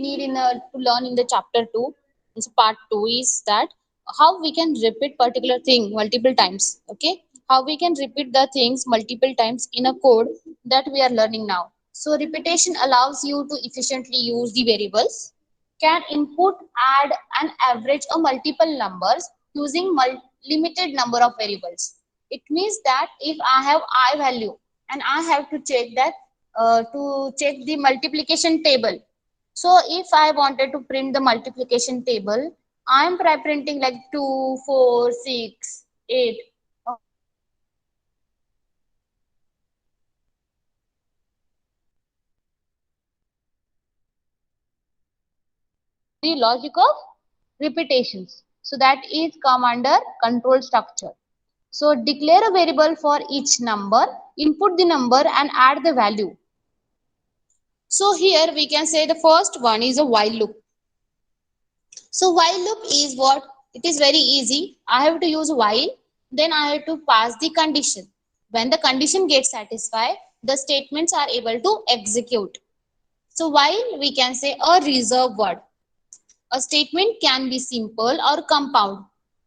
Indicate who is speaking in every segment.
Speaker 1: need to learn in the chapter 2, so part 2 is that how we can repeat particular thing multiple times. Okay, how we can repeat the things multiple times in a code that we are learning now. So repetition allows you to efficiently use the variables, can input, add and average a multiple numbers using limited number of variables. It means that if I have I value and I have to check that to check the multiplication table. So if I wanted to print the multiplication table, I am printing like 2, 4, 6, 8. The logic of repetitions. So that is come under control structure. So declare a variable for each number, input the number and add the value. So here we can say the first one is a while loop. So while loop is what? It is very easy. I have to use while, then I have to pass the condition. When the condition gets satisfied, the statements are able to execute. So while we can say a reserved word. A statement can be simple or compound.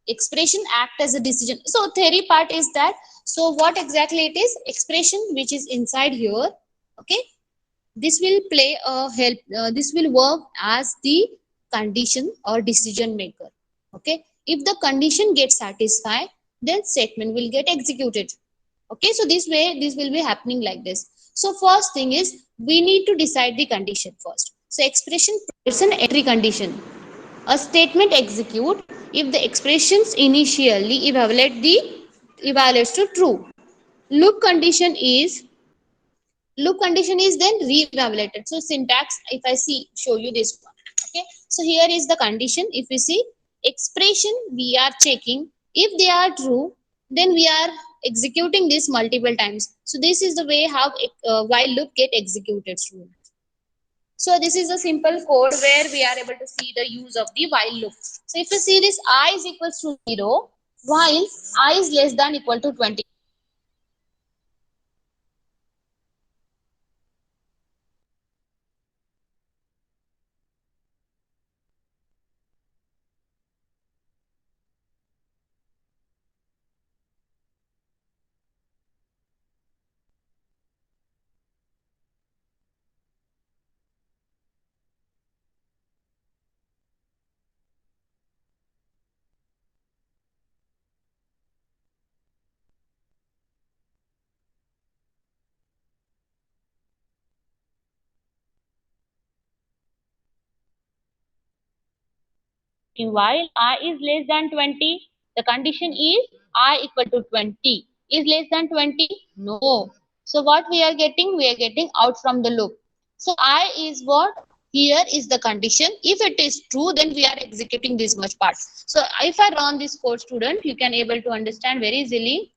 Speaker 1: Expression act as a decision. So theory part is that. So what exactly it is? Expression which is inside here. Okay. This will play a help. This will work as the condition or decision maker. Okay. If the condition gets satisfied, then statement will get executed. Okay. So this way, this will be happening like this. So first thing is we need to decide the condition first. So expression is an entry condition. A statement execute if the expressions initially evaluates to true. Loop condition is then re-evaluated. So syntax, if I show you this one. Okay. So here is the condition. If you see expression, we are checking if they are true, then we are executing this multiple times. So this is the way how while loop get executed. So this is a simple code where we are able to see the use of the while loop. So if you see this I is equals to 0 while I is less than equal to 20. While I is less than 20, the condition is I equal to 20. Is less than 20? No. So what we are getting? We are getting out from the loop. So I is what? Here is the condition. If it is true, then we are executing this much part. So if I run this code, student, you can able to understand very easily.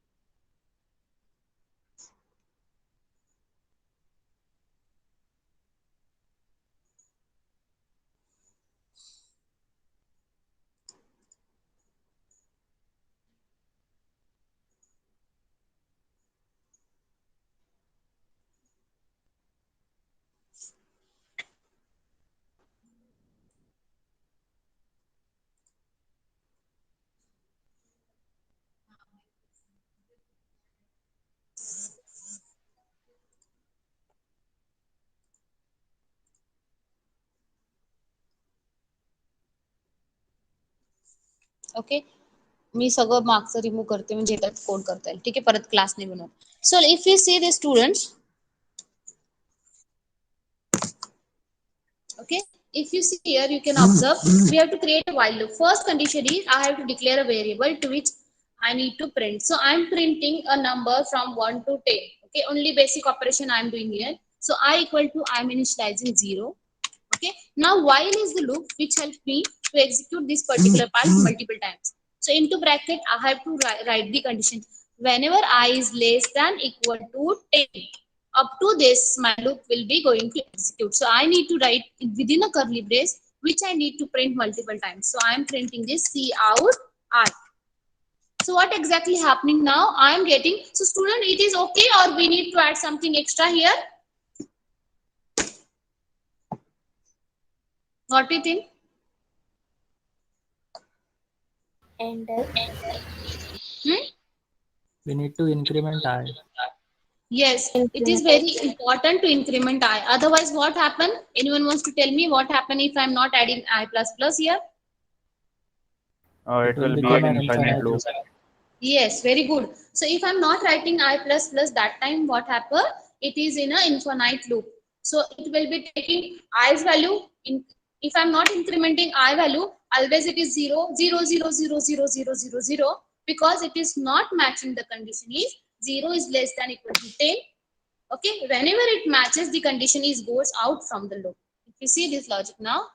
Speaker 1: Okay. मी सगळं marks remove करते म्हणजे याच्यात code करता येईल. ठीक आहे, परत क्लास नाही बनवत. So if you see the students, okay, if you see here you can observe we have to create a while loop. First condition is I have to declare a variable to which I need to print. So I'm printing a number from 1 to 10. Okay, only basic operation I'm doing here. So I equal to I'm initializing 0. Okay, now while is the loop which helps me to execute this particular part multiple times. So into bracket I have to write the condition whenever I is less than equal to 10. Up to this my loop will be going to execute. So I need to write within a curly brace which I need to print multiple times. So I am printing this C out I. So what exactly happening now? I am getting, so student, it is okay or we need to add something extra here? What we think?
Speaker 2: And
Speaker 1: Hmm?
Speaker 3: We need to increment I.
Speaker 1: Yes, it is
Speaker 2: increment.
Speaker 1: very important to increment I. Otherwise, what happen? Anyone wants to tell me what happen if I'm not adding I plus plus here?
Speaker 3: It
Speaker 4: It
Speaker 3: will
Speaker 4: will be
Speaker 3: become
Speaker 4: an
Speaker 3: an
Speaker 4: infinite
Speaker 3: infinite
Speaker 4: loop.
Speaker 3: loop.
Speaker 1: Yes, very good. So if I'm not writing I plus plus, that time what happen? It is in a infinite loop. So it will be taking i's value. If I'm not incrementing I value, always it is 0, 0, 0, 0, 0, 0, 0, 0, because it is not matching the condition is 0 is less than equal to 10. Okay, whenever it matches, the condition is goes out from the loop. If you see this logic now,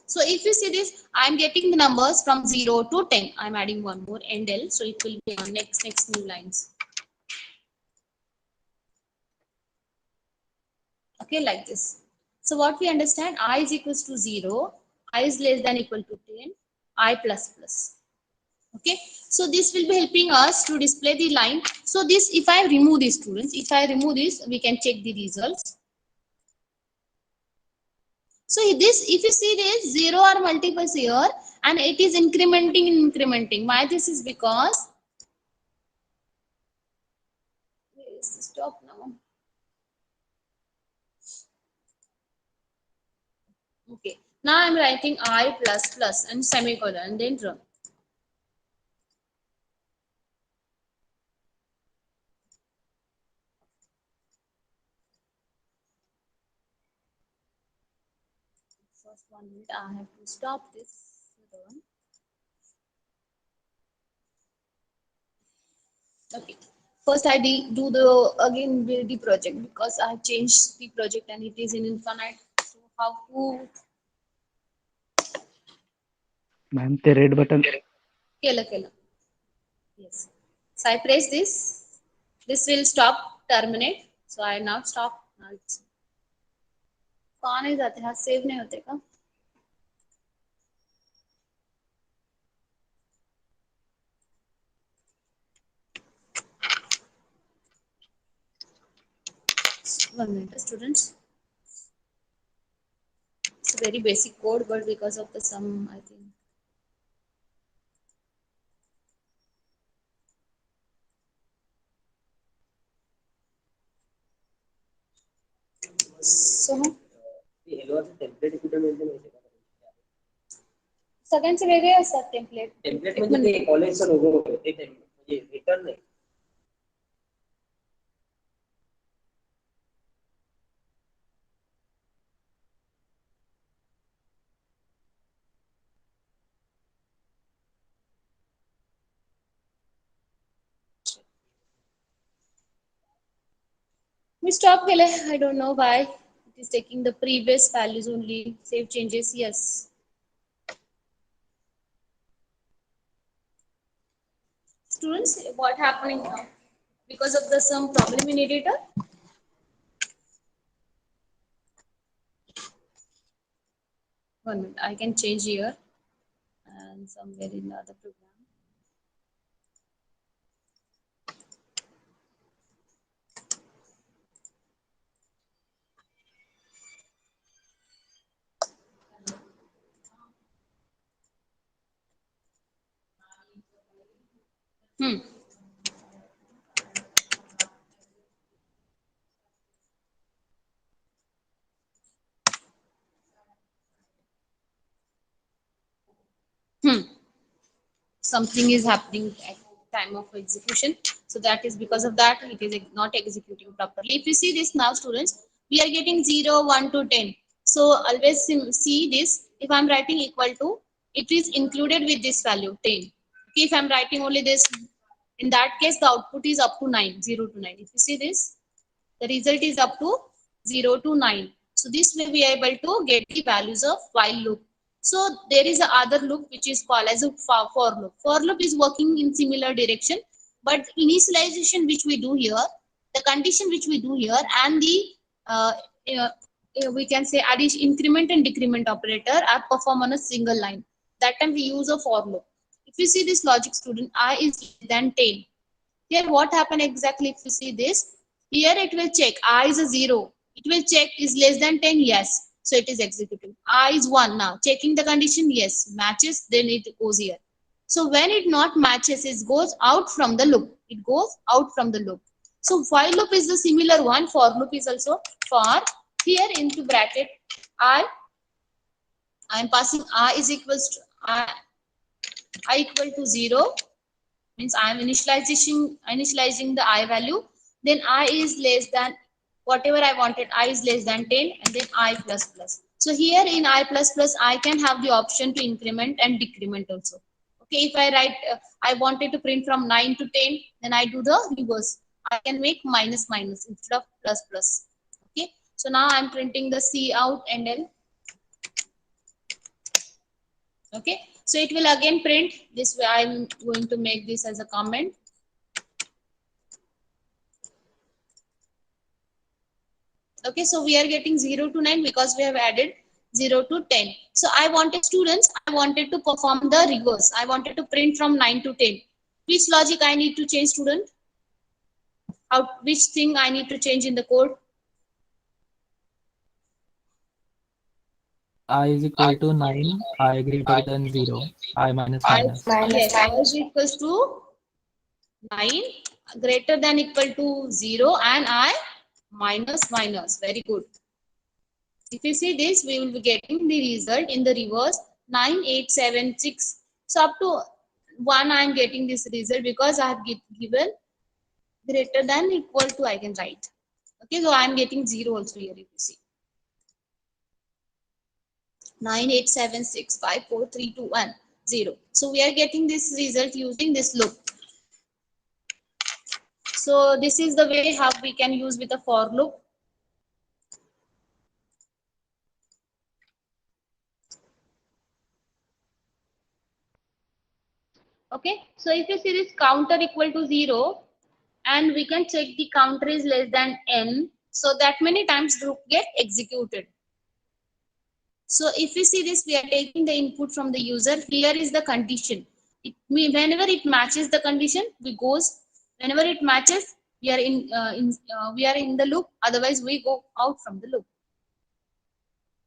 Speaker 1: so if you see this, I'm getting the numbers from 0 to 10. I'm adding one more endl, so it will be on next new lines. Okay, like this. So what we understand, I is equals to 0, I is less than equal to 10, I plus plus. Okay, so this will be helping us to display the line. So this, if I remove these students, if I remove this, we can check the results. So this, if you see this, 0 are multiples here and it is incrementing and incrementing. Why this is because, where is the stop now? Okay, now I'm writing I plus plus and semicolon and then run. First 1 minute, I have to stop this run. Okay, first I do the again build the project because I changed the project and it is in infinite. So how to
Speaker 4: ma'am ते red button
Speaker 1: kela. Yes. So I press this. This will stop terminate. So I now stop. Now it's कहाँ नहीं जाते हैं save नहीं होते का 1 minute students. It's a very basic code, but because of the sum, I think. So सगळ्यांचे वेगळे असतात टेम्पलेट
Speaker 5: टेम्पलेट म्हणजे ते कॉलेजचा लोगो ते म्हणजे रिटर्न नाही
Speaker 1: we stop केले. I don't know why it is taking the previous values only. Save changes, yes. Students, what happening now? Because of the some problem in editor. 1 minute, I can change here and somewhere in the other program. Hmm. Hmm. Something is happening at time of execution, so that is because of that it is not executing properly. If you see this now students, we are getting 0 1 to 10. So always see this, if I'm writing equal to, it is included with this value 10. Okay, if I'm writing only this, in that case the output is up to 9, 0 to 9. If you see this, the result is up to 0 to 9. So this will be able to get the values of while loop. So there is a other loop which is called as a for loop. For loop is working in similar direction, but initialization which we do here, the condition which we do here, and the uh, uh, we can say addition, increment and decrement operator are performed on a single line. That time we use a for loop. If you see this logic student, I is less than 10. Here what happened exactly if you see this? Here it will check I is a 0. It will check is less than 10. Yes. So it is executing. I is 1 now. Checking the condition. Yes. Matches. Then it goes here. So when it not matches, it goes out from the loop. It goes out from the loop. So while loop is the similar one. For loop is also for. Here into bracket I am passing I is equals to I equal to 0. Means I am initializing the I value. Then I is less than whatever I wanted. I is less than 10, and then I plus plus. So here in I plus plus, I can have the option to increment and decrement also. Okay, if I write I wanted to print from 9 to 10, then I do the reverse. I can make minus minus instead of plus plus. Okay, so now I'm printing the C out and L. Okay, so it will again print this way. I'm going to make this as a comment. Okay, so we are getting 0 to 9 because we have added 0 to 10. So I wanted students, I wanted to perform the reverse. I wanted to print from 9 to 10. Which logic I need to change, student? Which thing I need to change in the code?
Speaker 3: I is equal to 9, I greater than 0, I minus minus.
Speaker 1: Yes, I is equals to 9, greater than equal to 0, and I minus minus. Very good. If you see this, we will be getting the result in the reverse 9876. So up to 1 I am getting this result because I have given greater than equal to I can write. Okay, so I am getting 0 also here if you see. 9876543210. So we are getting this result using this loop. So this is the way how we can use with a for loop. Okay, so if you see this counter equal to 0, and we can check the counter is less than n, so that many times loop get executed. So if you see this, we are taking the input from the user. Here is the condition. Whenever it matches the condition, we goes. Whenever it matches, we are in the loop. Otherwise, we go out from the loop.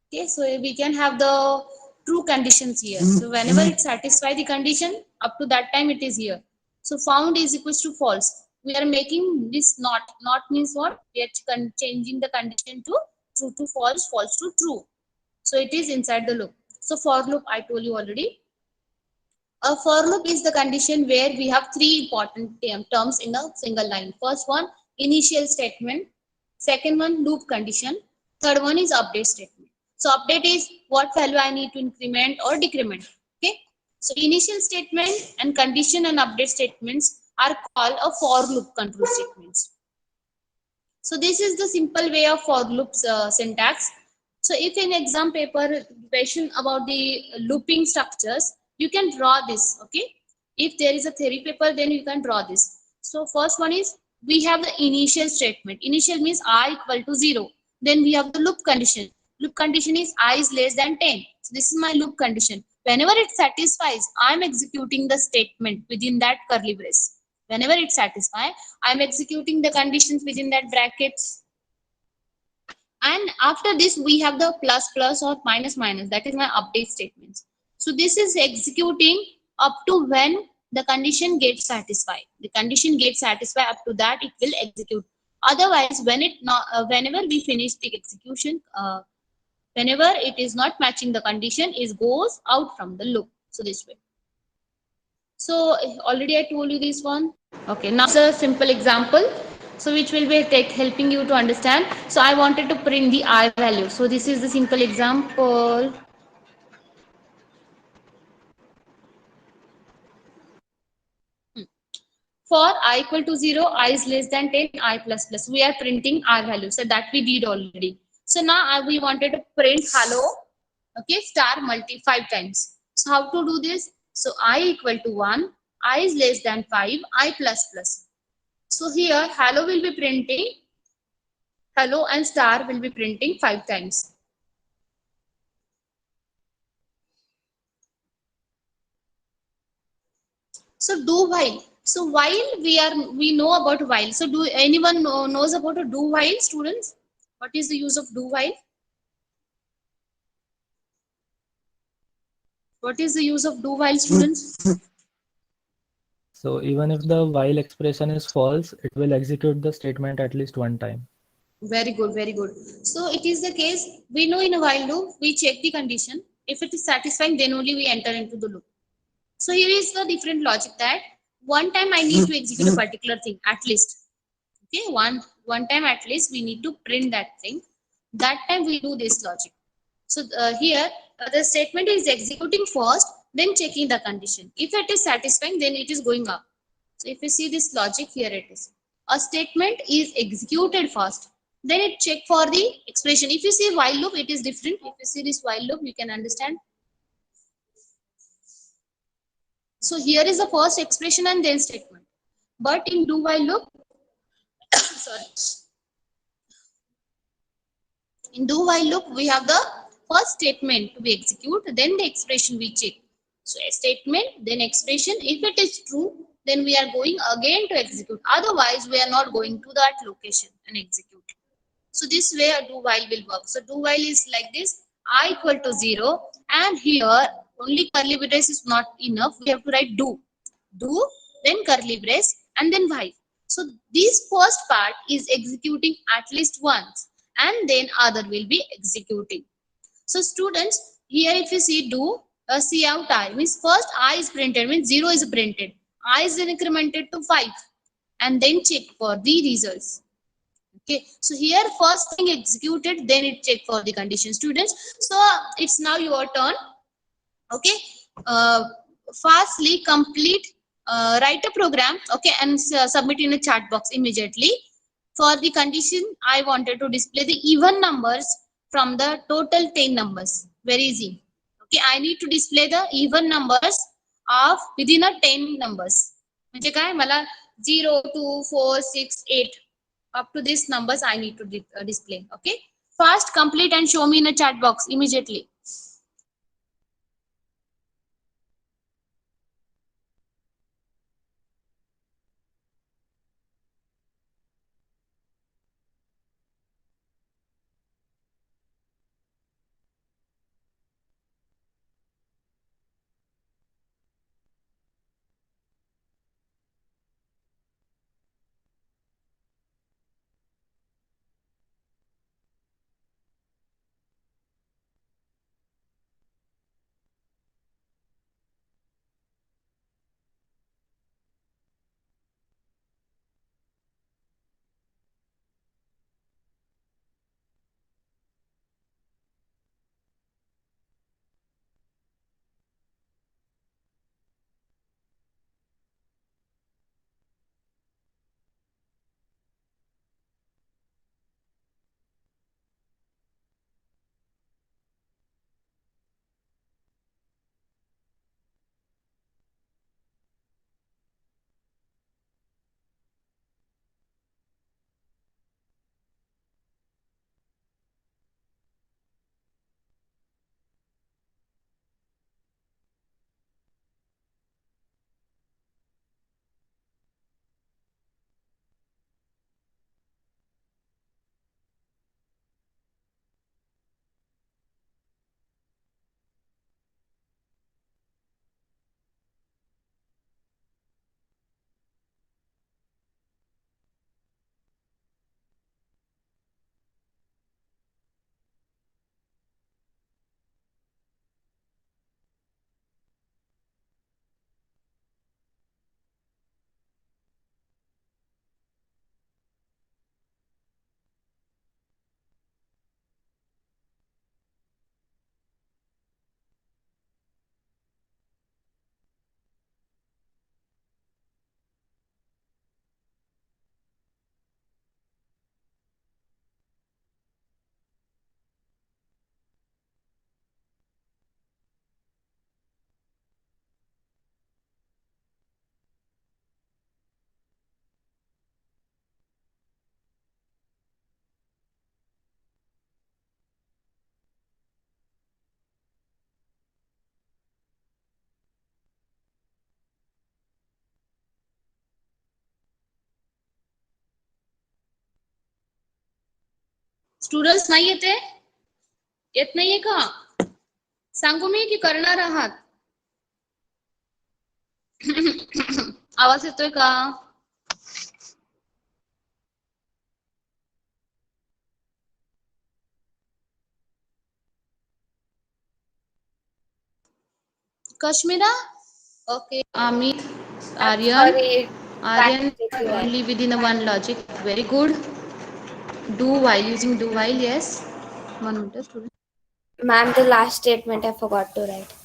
Speaker 1: Okay, so we can have the true conditions here. So whenever it satisfies the condition, up to that time it is here. So found is equals to false. We are making this not. Not means what? We are changing the condition to true to false, false to true. So it is inside the loop. So for loop, I told you already. A for loop is the condition where we have three important terms in a single line. First one, initial statement. Second one, loop condition. Third one is update statement. So update is what value I need to increment or decrement. Okay. So initial statement and condition and update statements are called a for loop control statements. So this is the simple way of for loops syntax. So if in exam paper question about the looping structures, you can draw this. Okay, if there is a theory paper, then you can draw this. So first one is we have the initial statement. Initial means I equal to 0. Then we have the loop condition. Loop condition is I is less than 10. So this is my loop condition. Whenever it satisfies, I am executing the statement within that curly brace. Whenever it satisfies, I am executing the conditions within that brackets. And after this, we have the plus plus or minus minus. That is my update statements. So this is executing up to when the condition gets satisfied. The condition gets satisfied, up to that it will execute. Otherwise, when it not, whenever we finish the execution, whenever it is not matching the condition, it goes out from the loop. So this way. So already I told you this one. Okay, now it's a simple example. So which will be helping you to understand. So I wanted to print the I value. So this is the simple example. For I equal to 0, I is less than 10, I plus plus. We are printing I value. So that we did already. So now we wanted to print hello. Okay, star multi 5 times. So how to do this? So I equal to 1, I is less than 5, I plus plus. So here hello will be printing, hello and star will be printing 5 times. So do while. So while we know about while. So do anyone knows about a do while, students? What is the use of do while? What is the use of do while, students?
Speaker 3: So even if the while expression is false, it will execute the statement at least one time.
Speaker 1: Very good, very good. So it is the case, we know in a while loop, we check the condition. If it is satisfying, then only we enter into the loop. So here is the different logic that one time I need to execute a particular thing at least. Okay, one time at least we need to print that thing. That time we do this logic. So here the statement is executing first, then checking the condition. If it is satisfying, then it is going up. So if you see this logic, here it is. A statement is executed first, then it check for the expression. If you see while loop, it is different. If you see this while loop, you can understand. So here is the first expression and then statement. But in do while loop, sorry, in do while loop, we have the first statement to be executed, then the expression we check. So a statement, then expression. If it is true, then we are going again to execute. Otherwise, we are not going to that location and execute. So this way a do while will work. So do while is like this: I equal to 0, and here only curly brace is not enough. We have to write do, then curly brace, and then while. So this first part is executing at least once, and then other will be executing. So students, here if you see do, see out I means first I is printed, means 0 is printed. I is then incremented to 5, and then check for the results. Okay, so here first thing executed, then it check for the condition, students. So it's now your turn. Okay, fastly complete, write a program, okay, and submit in a chat box immediately. For the condition, I wanted to display the even numbers from the total 10 numbers. Very easy. Okay, I need to display the even numbers of within a 10 numbers. म्हणजे काय मला 0 2 4 6 8 up to these numbers I need to display. Okay, fast complete and show me in a chat box immediately. Students नाही येते? येत नाहीये का? सांगू मी की करणार आहात? आवाज येतोय का? Kashmira? Okay. Amit,
Speaker 2: I'm
Speaker 1: Aryan.
Speaker 2: sorry.
Speaker 1: Aryan,
Speaker 2: Practice you
Speaker 1: only within a one logic. Very good. Do while, using do while, yes. 1 minute, student.
Speaker 2: Ma'am, the last statement I forgot to write.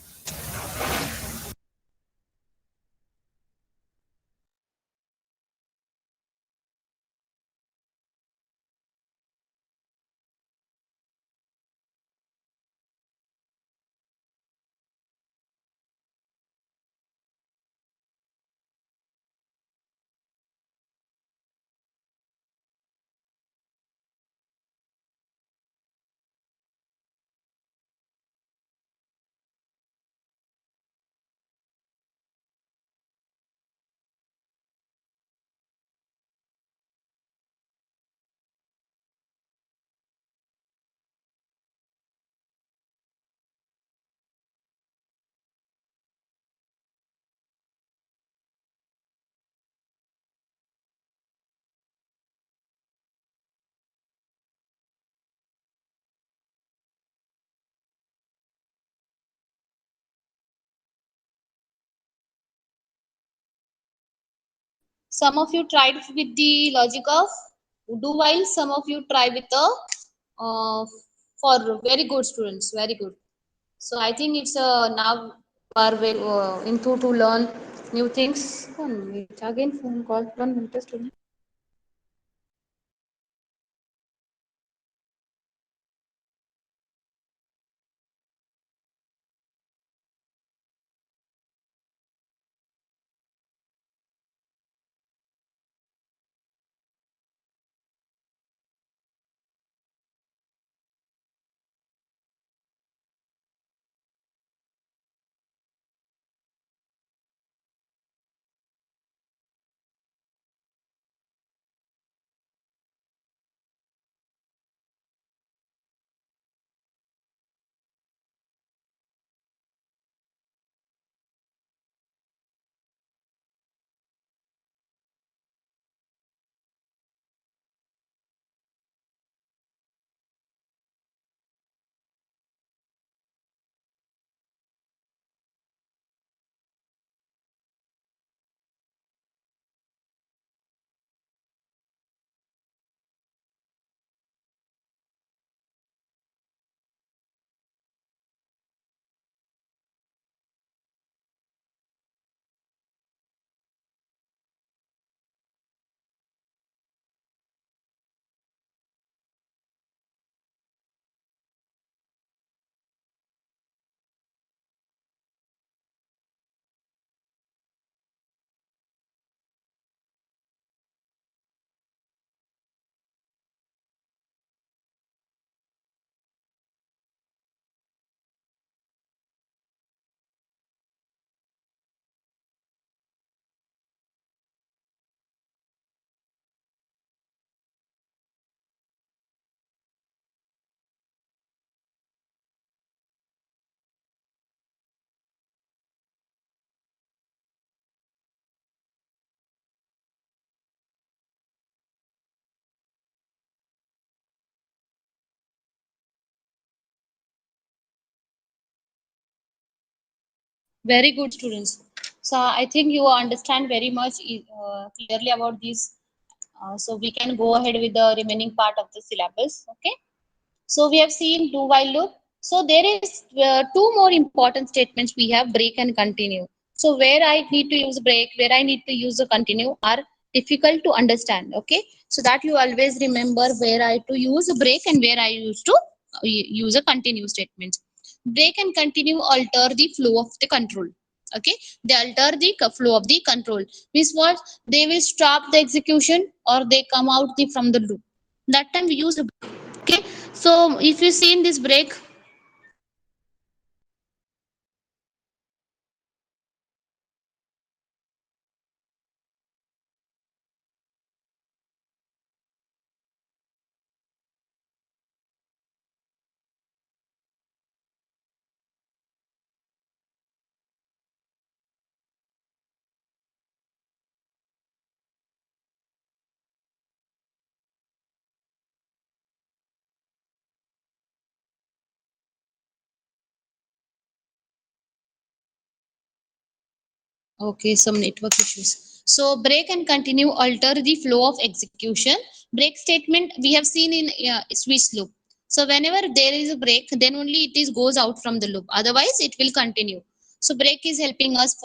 Speaker 1: Some of you tried with the logic of do while, some of you try with the for. Very good, students, very good. So I think it's now are very into to learn new things. 1 minute, again phone call. 1 minute, student. Very good, students. So I think you understand very much clearly about this. So we can go ahead with the remaining part of the syllabus. Okay. So we have seen do while loop. So there is two more important statements we have: break and continue. So where I need to use break, where I need to use a continue are difficult to understand. Okay. So that you always remember where I to use a break and where I used to use a continue statement. Break and continue alter the flow of the control. Okay. They alter the flow of the control. Means what? They will stop the execution or they come out from the loop. That time we use a break. Okay. So if you see in this break, Okay, some network issues. So break and continue alter the flow of execution. Break statement we have seen in switch loop. So whenever there is a break, then only it is goes out from the loop. Otherwise, it will continue. So break is helping us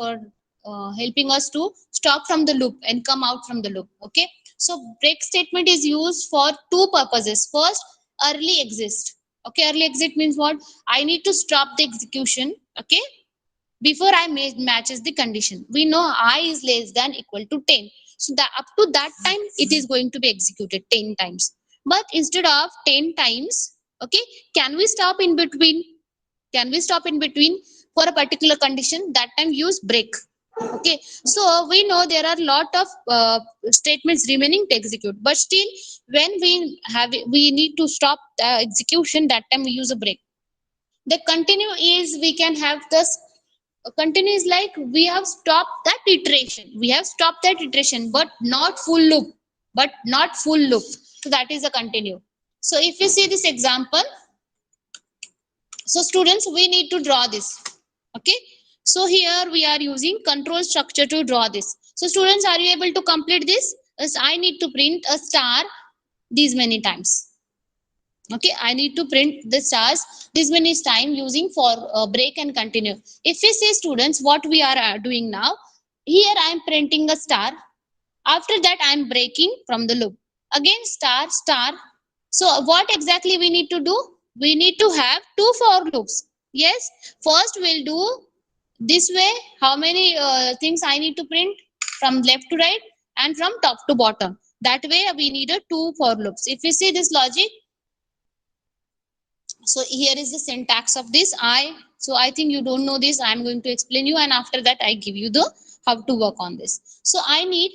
Speaker 1: to stop from the loop and come out from the loop. Okay. So break statement is used for two purposes. First, early exit. Okay, early exit means what? I need to stop the execution. Okay, before I matches the condition. We know I is less than equal to 10. So that up to that time it is going to be executed 10 times. But instead of 10 times, okay, can we stop in between? Can we stop in between for a particular condition? That time use break. Okay, so we know there are lot of statements remaining to execute, but still when we need to stop the execution, that time we use a break. The continue is we can have this continue is like we have stopped that iteration, but not full loop, so that is a continue. So if you see this example, so students, we need to draw this. Okay, so here we are using control structure to draw this. So students, are you able to complete this? Yes, I need to print a star these many times. Okay, I need to print the stars this many time using for break and continue. If we say students, what we are doing now, here I am printing a star. After that I am breaking from the loop, again star star. So what exactly we need to do? We need to have two for loops. Yes, first we'll do this way. How many things I need to print? From left to right and from top to bottom. That way we need a two for loops. If you see this logic, so here is the syntax of this. So I think you don't know this. I'm going to explain you, and after that I give you the how to work on this. So I need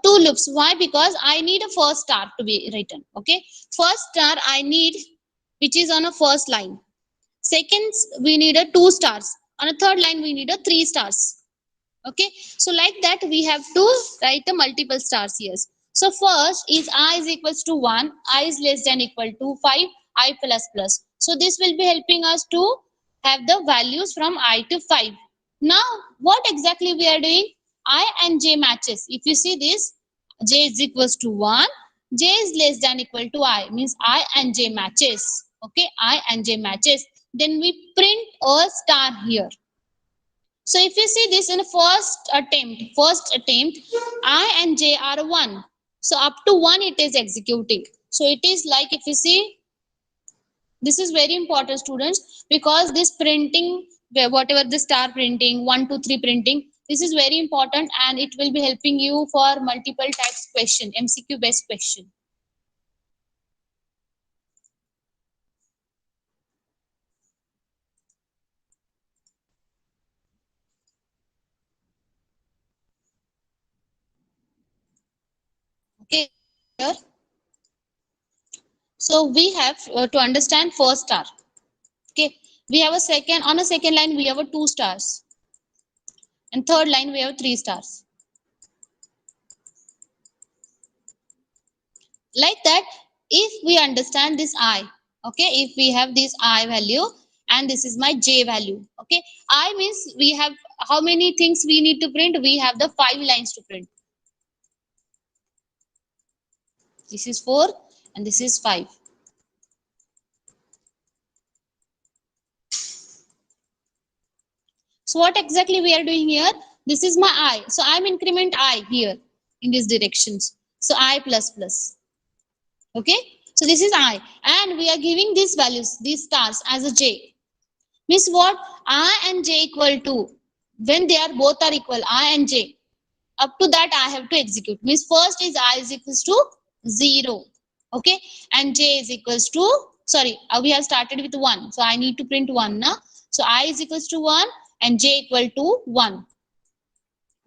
Speaker 1: two loops. Why? Because I need a first star to be written. Okay, first star I need, which is on a first line. Second, we need a two stars. On a third line we need a three stars. Okay, so like that we have to write the multiple stars here. So first is I is equals to 1, I is less than equal to 5, I plus plus. So this will be helping us to have the values from I to 5. Now what exactly we are doing? I and j matches. If you see this, j is equals to 1, j is less than equal to I, means I and j matches. Okay, I and j matches. Then we print a star here. So if you see this in first attempt, I and j are 1. So up to 1 it is executing. So it is like, if you see, this is very important students, because this printing, whatever the star printing, 1, 2, 3 printing, this is very important and it will be helping you for multiple types question, MCQ based question. Okay, here. So we have to understand first star. Okay, we have a second, on a second line we have a 2 stars, and third line we have 3 stars. Like that, if we understand this I, okay, if we have this I value and this is my j value, okay, I means we have how many things we need to print? We have the 5 lines to print. This is 4 and this is 5. So what exactly we are doing here? This is my I, so I'm increment I here in these directions, so I plus plus. Okay, so this is I, and we are giving these values, these stars, as a j. Means what? I and j equal to, when they are both are equal, I and j, up to that I have to execute. Means first is I is equals to 0, okay, and j is equals to, sorry, we have started with 1, so I need to print 1 now. So I is equals to 1 and j equal to 1,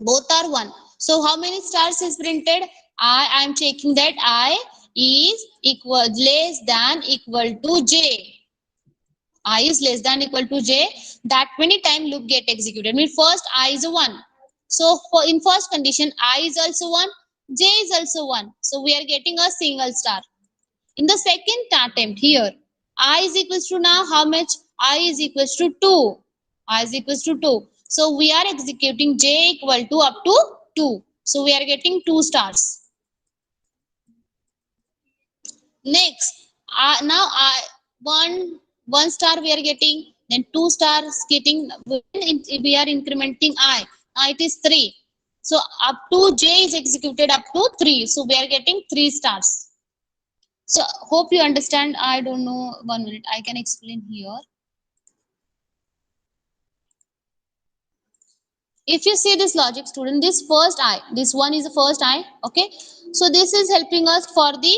Speaker 1: both are 1. So how many stars is printed? I am checking that I is equal, less than equal to j. I is less than equal to j, that many time loop get executed. I mean first I is a 1. So for in first condition I is also 1, j is also 1. So we are getting a single star. In the second attempt here, I is equals to now how much? I is equals to 2. I is equals to 2. So we are executing j equal to up to 2. So we are getting 2 stars. Next, now one star we are getting, then 2 stars getting. We are incrementing I. Now it is 3. So up to j is executed up to 3. So we are getting 3 stars. So hope you understand. I don't know. 1 minute. I can explain here. If you see this logic, student, this first I, this one is the first I. Okay. So this is helping us for the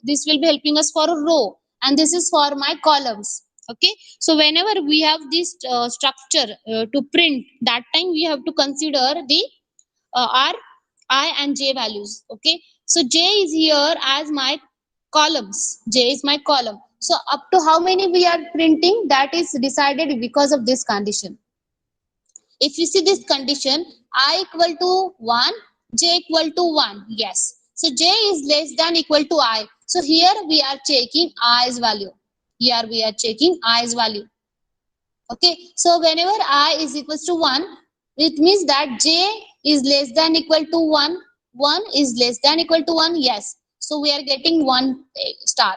Speaker 1: this will be helping us for a row, and this is for my columns. Okay. So whenever we have this structure to print, that time we have to consider the our I and j values. Okay. So j is here as my columns. J is my column. So up to how many we are printing, that is decided because of this condition. If you see this condition, I equal to 1, j equal to 1, yes. So j is less than equal to I. So here we are checking i's value. Here we are checking i's value. Okay. So whenever I is equals to 1, it means that j is less than equal to 1. 1 is less than equal to 1, yes. So we are getting 1 star.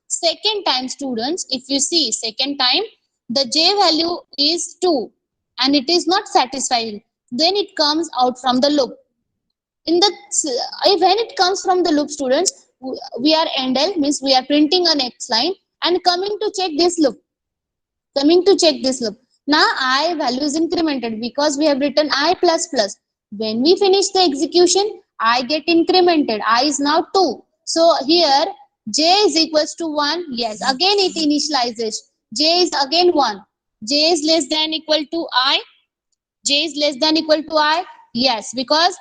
Speaker 1: Second time, students, if you see second time, the j value is 2 and it is not satisfying, then it comes out from the loop. In the when it comes from the loop, students, we are endl, means we are printing a next line and coming to check this loop. Now I value is incremented because we have written I plus plus. When we finish the execution, I get incremented. I is now 2. So here j is equals to 1. Yes, again it initializes. J is again 1. J is less than equal to I. J is less than equal to I. Yes, because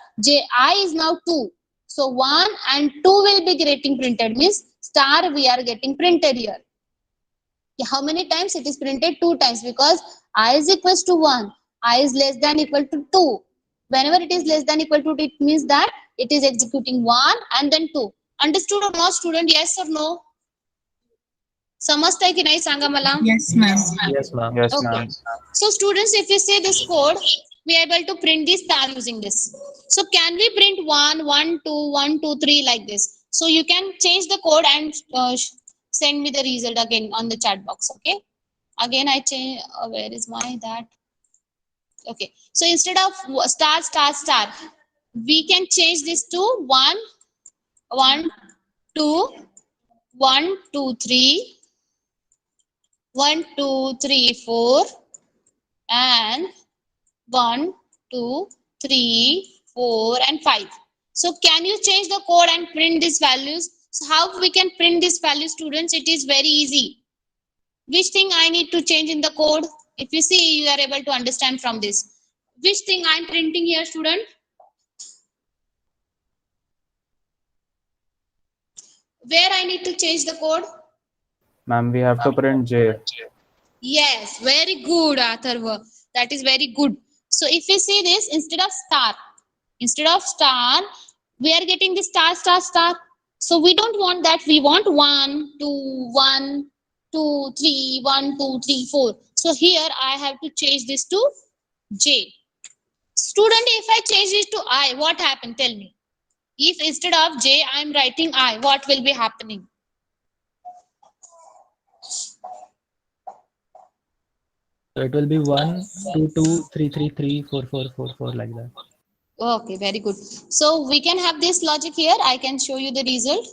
Speaker 1: I is now 2. So 1 and 2 will be getting printed, means star we are getting printed here. How many times it is printed? 2 times, because I is equals to 1. I is less than equal to 2. Whenever it is less than equal to 2, it means that it is executing 1 and then 2. Understood or not, student? Yes or no? समजताय की नाही सांगा मला?
Speaker 6: Yes, ma'am.
Speaker 3: Yes, ma'am.
Speaker 7: Yes,
Speaker 1: Okay.
Speaker 7: ma'am.
Speaker 1: So students, if you see this code, we are able to print this star using this. So can we print 1, 1, 2, 1, 2, 3 like this? So you can change the code and send me the result again on the chat box. Okay. Again, I change. Where is my that? Okay. So instead of star, star, star, we can change this to 1, 1, 2, 1, 2, 3, 1, 2, 3, 4, and 1, 2, 3, 4, and 5. So can you change the code and print these values? So how we can print these values, students? It is very easy. Which thing I need to change in the code? If you see, you are able to understand from this. Which thing I am printing here, student? Where I need to change the code?
Speaker 7: Ma'am, we have to print J.
Speaker 1: Yes, very good, Atharva. That is very good. So if we see this, instead of star, we are getting the star, star, star. So we don't want that. We want 1, 2, 1, 2, 3, 1, 2, 3, 4. So here I have to change this to J. Student, if I change it to I, what happened? Tell me. If instead of J, I am writing I, what will be happening?
Speaker 3: So it will be 1, 2, 2, 3, 3, 3, 4, 4, 4, 4 like that.
Speaker 1: Okay, very good. So we can have this logic here. I can show you the result.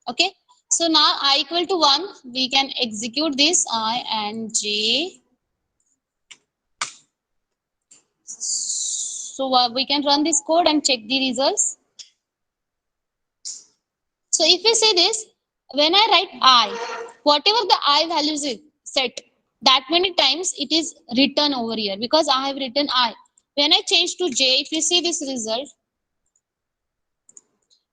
Speaker 1: Okay. So now I equal to 1. We can execute this I and J. So we can run this code and check the results. So if we say this, when I write I, whatever the I values is set, that many times it is written over here because I have written I. When I change to J, if you see this result,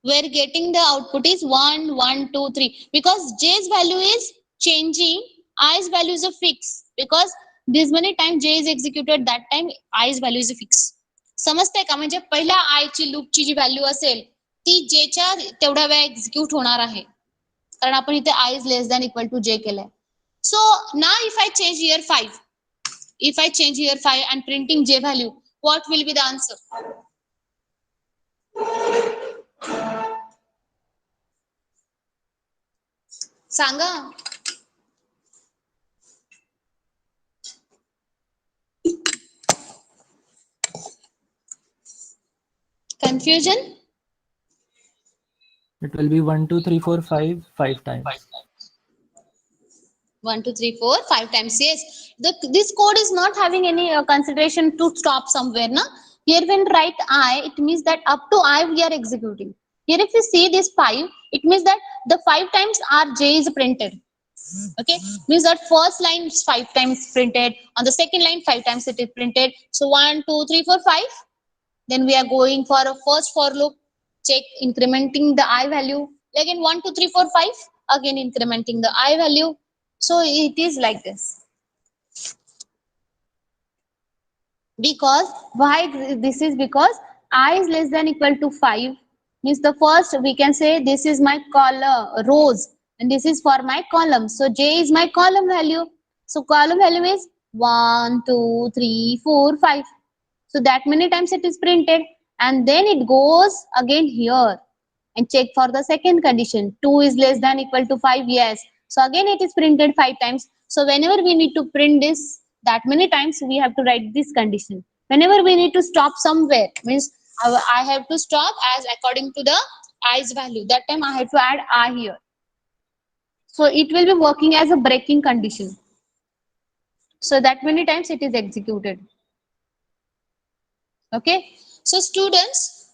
Speaker 1: we're getting the output is 1, 1, 2, 3. Because J's value is changing, I's value is a fix. Because this many times J is executed, that time I's value is a fix. समजतंय का? म्हणजे पहिला I ची loop ची जी value असेल ती J च्या तेवढ्या वेळा एक्झिक्यूट होणार आहे. कारण आपण इथे I is less than equal to J केलंय. So now if I change here 5, If I change here 5 and printing j value, what will be the answer? Sanga. Confusion?
Speaker 3: It will be 1, 2, 3, 4, 5, 5 times.
Speaker 1: 1, 2, 3, 4, 5 times. Yes. This code is not having any consideration to stop somewhere. Na? Here when write I, it means that up to I we are executing. Here if you see this 5, it means that the 5 times rj is printed. Okay, means that first line is 5 times printed, on the second line 5 times it is printed. So 1, 2, 3, 4, 5. Then we are going for a first for loop, check incrementing the I value. Again 1, 2, 3, 4, 5. Again incrementing the I value. So it is like this. Because why this is because I is less than equal to 5 means the first we can say this is my column rows and this is for my column. So j is my column value. So column value is 1, 2, 3, 4, 5. So that many times it is printed and then it goes again here and check for the second condition. 2 is less than equal to 5. Yes. So again it is printed 5 times. So whenever we need to print this that many times we have to write this condition. Whenever we need to stop somewhere means I have to stop as according to the i's value. That time I have to add I here. So it will be working as a breaking condition. So that many times it is executed. Okay. So students,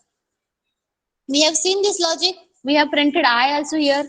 Speaker 1: we have seen this logic. We have printed I also here.